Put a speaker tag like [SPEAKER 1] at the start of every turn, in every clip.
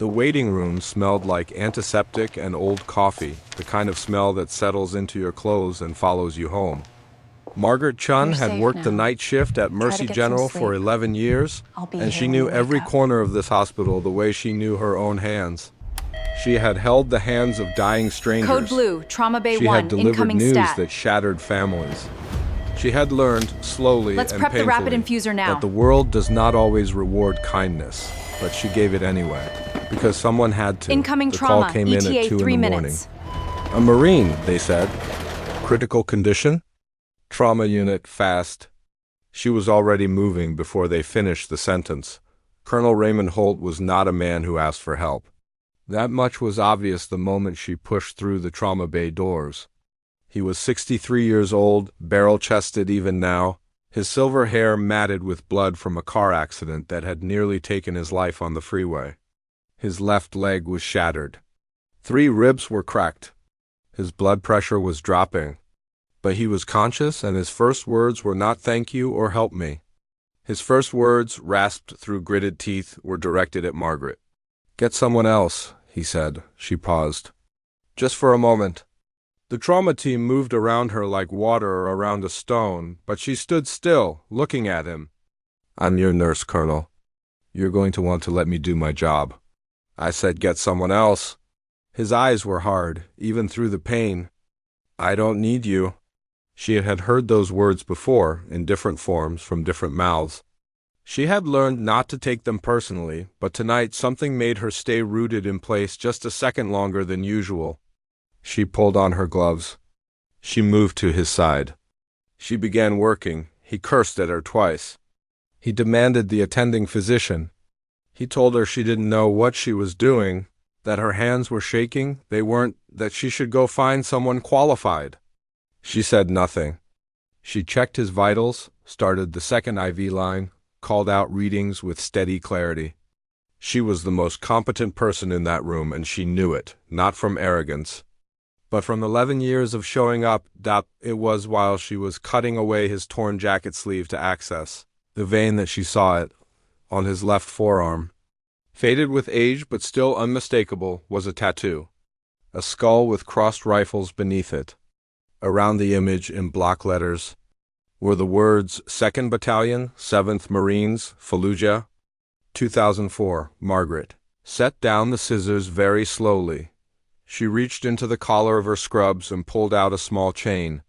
[SPEAKER 1] The waiting room smelled like antiseptic and old coffee, the kind of smell that settles into your clothes and follows you home. Margaret Chun
[SPEAKER 2] You're
[SPEAKER 1] had
[SPEAKER 2] safe
[SPEAKER 1] worked the
[SPEAKER 2] now.
[SPEAKER 1] night shift at
[SPEAKER 2] Try
[SPEAKER 1] Mercy
[SPEAKER 2] to get some
[SPEAKER 1] General for
[SPEAKER 2] sleep.
[SPEAKER 1] 11 years,
[SPEAKER 2] I'll be
[SPEAKER 1] and
[SPEAKER 2] here
[SPEAKER 1] she
[SPEAKER 2] when
[SPEAKER 1] knew
[SPEAKER 2] you wake
[SPEAKER 1] every
[SPEAKER 2] up.
[SPEAKER 1] corner of this hospital the way she knew her own hands. She had held the hands of dying strangers.
[SPEAKER 2] Code Blue, Trauma Bay
[SPEAKER 1] She
[SPEAKER 2] 1,
[SPEAKER 1] had delivered
[SPEAKER 2] incoming
[SPEAKER 1] news
[SPEAKER 2] stat.
[SPEAKER 1] that shattered families. She had learned, slowly
[SPEAKER 2] Let's
[SPEAKER 1] and
[SPEAKER 2] prep the rapid
[SPEAKER 1] painfully,
[SPEAKER 2] infuser now.
[SPEAKER 1] that the world does not always reward kindness, but she gave it anyway, because someone had to.
[SPEAKER 2] Incoming
[SPEAKER 1] The
[SPEAKER 2] trauma,
[SPEAKER 1] call came in
[SPEAKER 2] ETA
[SPEAKER 1] at 2
[SPEAKER 2] 3
[SPEAKER 1] in the morning.
[SPEAKER 2] minutes.
[SPEAKER 1] A Marine, they said. Critical condition? Trauma unit, fast. She was already moving before they finished the sentence. Colonel Raymond Holt was not a man who asked for help. That much was obvious the moment she pushed through the trauma bay doors. He was 63 years old, barrel-chested even now, his silver hair matted with blood from a car accident that had nearly taken his life on the freeway. His left leg was shattered. 3 ribs were cracked. His blood pressure was dropping. But he was conscious, and his first words were not thank you or help me. His first words, rasped through gritted teeth, were directed at Margaret. Get someone else, he said. She paused. Just for a moment. The trauma team moved around her like water around a stone, but she stood still, looking at him. I'm your nurse, Colonel. You're going to want to let me do my job. I said get someone else. His eyes were hard, even through the pain. I don't need you. She had heard those words before, in different forms, from different mouths. She had learned not to take them personally, but tonight something made her stay rooted in place just a second longer than usual. She pulled on her gloves. She moved to his side. She began working. He cursed at her twice. He demanded the attending physician. He told her she didn't know what she was doing, that her hands were shaking, they weren't, that she should go find someone qualified. She said nothing. She checked his vitals, started the second IV line, called out readings with steady clarity. She was the most competent person in that room, and she knew it, not from arrogance, but from 11 years of showing up. It was while she was cutting away his torn jacket sleeve to access the vein that she saw it, on his left forearm. Faded with age but still unmistakable was a tattoo, a skull with crossed rifles beneath it. Around the image, in block letters, were the words 2nd Battalion, 7th Marines, Fallujah, 2004, Margaret. Set down the scissors very slowly. She reached into the collar of her scrubs and pulled out a small chain.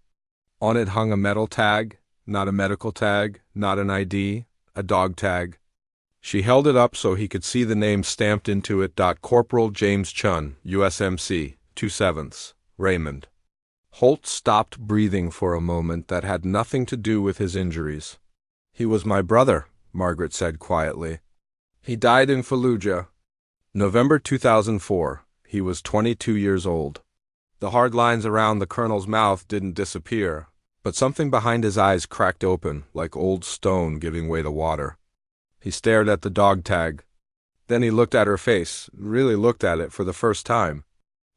[SPEAKER 1] On it hung a metal tag, not a medical tag, not an ID, a dog tag. She held it up so he could see the name stamped into it. Corporal James Chun, USMC, 2/7, Raymond. Holt stopped breathing for a moment that had nothing to do with his injuries. He was my brother, Margaret said quietly. He died in Fallujah, November 2004. He was 22 years old. The hard lines around the colonel's mouth didn't disappear, but something behind his eyes cracked open, like old stone giving way to water. He stared at the dog tag. Then he looked at her face, really looked at it for the first time.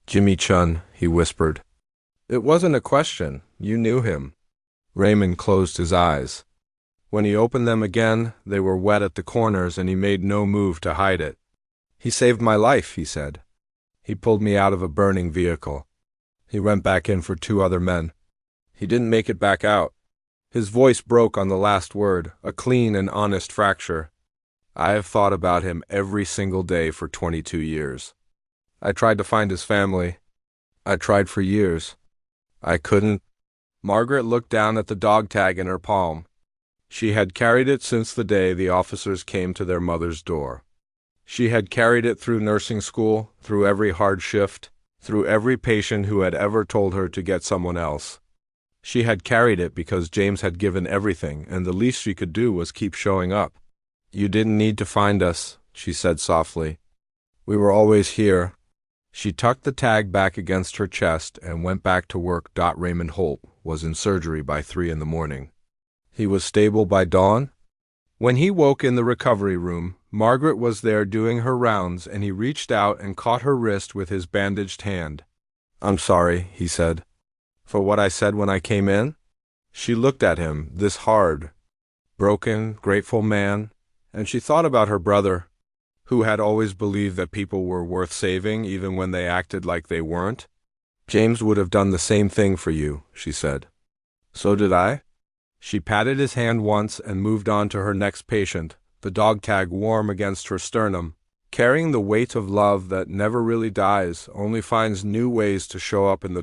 [SPEAKER 1] Jimmy Chun, he whispered. It wasn't a question. You knew him. Raymond closed his eyes. When he opened them again, they were wet at the corners, and he made no move to hide it. He saved my life, he said. He pulled me out of a burning vehicle. He went back in for 2 other men. He didn't make it back out. His voice broke on the last word, a clean and honest fracture. I have thought about him every single day for 22 years. I tried to find his family. I tried for years. I couldn't. Margaret looked down at the dog tag in her palm. She had carried it since the day the officers came to their mother's door. She had carried it through nursing school, through every hard shift, through every patient who had ever told her to get someone else. She had carried it because James had given everything, and the least she could do was keep showing up. You didn't need to find us, she said softly. We were always here. She tucked the tag back against her chest and went back to work. Raymond Holt was in surgery by 3 in the morning. He was stable by dawn. When he woke in the recovery room, Margaret was there doing her rounds, and he reached out and caught her wrist with his bandaged hand. I'm sorry, he said, for what I said when I came in. She looked at him, this hard, broken, grateful man, and she thought about her brother. who had always believed that people were worth saving even when they acted like they weren't. James would have done the same thing for you, she said. So did I? She patted his hand once and moved on to her next patient, the dog tag warm against her sternum. Carrying the weight of love that never really dies, only finds new ways to show up in the